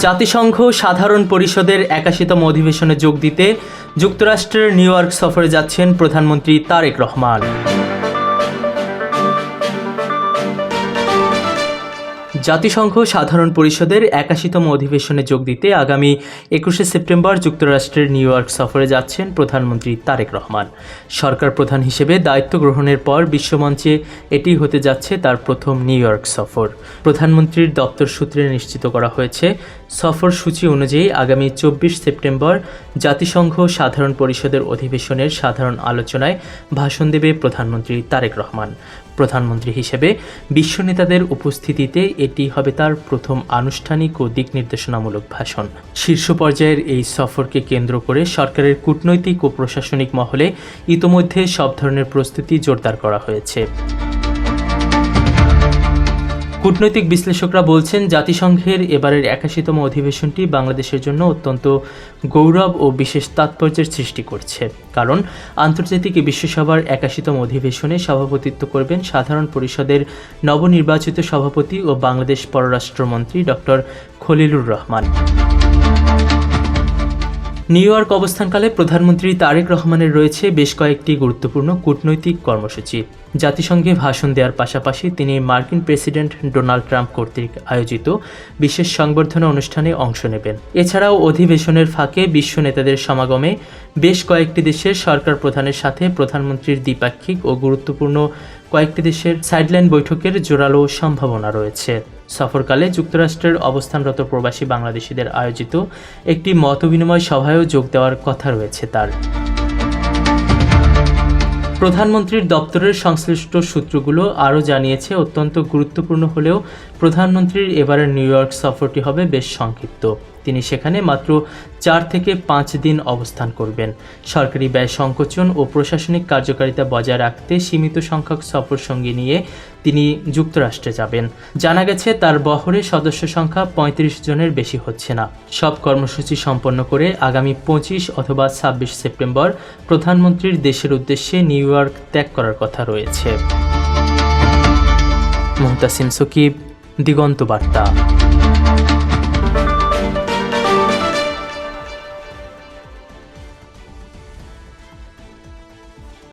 জাতিসংঘ সাধারণ পরিষদের ৮১তম অধিবেশনে যোগ দিতে যুক্তরাষ্ট্রের নিউ ইয়র্ক সফরে যাচ্ছেন প্রধানমন্ত্রী তারেক রহমান। জাতিসংঘ সাধারণ পরিষদের ৮১তম অধিবেশনে যোগ দিতে আগামী ২১শে সেপ্টেম্বর যুক্তরাষ্ট্রের নিউ ইয়র্ক সফরে যাচ্ছেন প্রধানমন্ত্রী তারেক রহমান। সরকার প্রধান হিসেবে দায়িত্ব গ্রহণের পর বিশ্বমঞ্চে এটি হতে যাচ্ছে তার প্রথম নিউ ইয়র্ক সফর। প্রধানমন্ত্রীর দপ্তর সূত্রে নিশ্চিত করা হয়েছে, সফর সূচি অনুযায়ী আগামী ২৪ সেপ্টেম্বর জাতিসংঘ সাধারণ পরিষদের অধিবেশনের সাধারণ আলোচনায় ভাষণ দেবে প্রধানমন্ত্রী তারেক রহমান। প্রধানমন্ত্রী হিসেবে বিশ্ব নেতাদের উপস্থিতিতে এটি হবে তার প্রথম আনুষ্ঠানিক ও দিক নির্দেশনামূলক ভাষণ। শীর্ষ পর্যায়ের এই সফরকে কেন্দ্র করে সরকারের কূটনৈতিক ও প্রশাসনিক মহলে ইতোমধ্যে সব ধরনের প্রস্তুতি জোরদার করা হয়েছে। কূটনৈতিক বিশ্লেষকরা বলছেন, জাতিসংঘের এবারের ৮১তম অধিবেশনটি বাংলাদেশের জন্য অত্যন্ত গৌরব ও বিশেষ তাৎপর্যের সৃষ্টি করছে। কারণ আন্তর্জাতিক বিশ্বসভার ৮১তম অধিবেশনে সভাপতিত্ব করবেন সাধারণ পরিষদের নবনির্বাচিত সভাপতি ও বাংলাদেশ পররাষ্ট্রমন্ত্রী doctor Khalilur Rahman. New York অবস্থানকালে প্রধানমন্ত্রী তারেক রহমানের রয়েছে বেশ কয়েকটি গুরুত্বপূর্ণ কূটনৈতিক কর্মসূচি। জাতিসংঘে ভাষণ দেওয়ার পাশাপাশি তিনি মার্কিন প্রেসিডেন্ট ডোনাল্ড ট্রাম্প কর্তৃক আয়োজিত বিশেষ সংবর্ধনা অনুষ্ঠানে অংশ নেবেন। এছাড়াও অধিবেশনের ফাঁকে বিশ্ব নেতাদের সমাগমে বেশ কয়েকটি দেশের সরকার প্রধানের সাথে প্রধানমন্ত্রীর দ্বিপাক্ষিক ও গুরুত্বপূর্ণ কয়েকটি দেশের সাইডলাইন বৈঠকের জোরালো সম্ভাবনা রয়েছে। সফরকালে যুক্তরাষ্ট্রের অবস্থানরত প্রবাসী বাংলাদেশিদের আয়োজিত একটি মতবিনিময় সভায়ও যোগ দেওয়ার কথা রয়েছে তার। প্রধানমন্ত্রীর দপ্তরের সংশ্লিষ্ট সূত্রগুলো আরও জানিয়েছে, অত্যন্ত গুরুত্বপূর্ণ হলেও প্রধানমন্ত্রীর এবারের নিউ ইয়র্ক সফরটি হবে বেশ সংক্ষিপ্ত। তিনি সেখানে মাত্র ৪ থেকে ৫ দিন অবস্থান করবেন। সরকারি ব্যয় সংকোচন ও প্রশাসনিক কার্যকারিতা বজায় রাখতে সীমিত সংখ্যক সফরসঙ্গী নিয়ে তিনি যুক্তরাষ্ট্রে যাবেন। জানা গেছে, তার বহরে সদস্য সংখ্যা ৩৫ জনের বেশি হচ্ছে না। সব কর্মসূচি সম্পন্ন করে আগামী ২৫ অথবা ২৬ সেপ্টেম্বর প্রধানমন্ত্রীর দেশের উদ্দেশ্যে নিউ ইয়র্ক ত্যাগ করার কথা রয়েছে। মুহতাসিম সকিব, দিগন্ত বার্তা।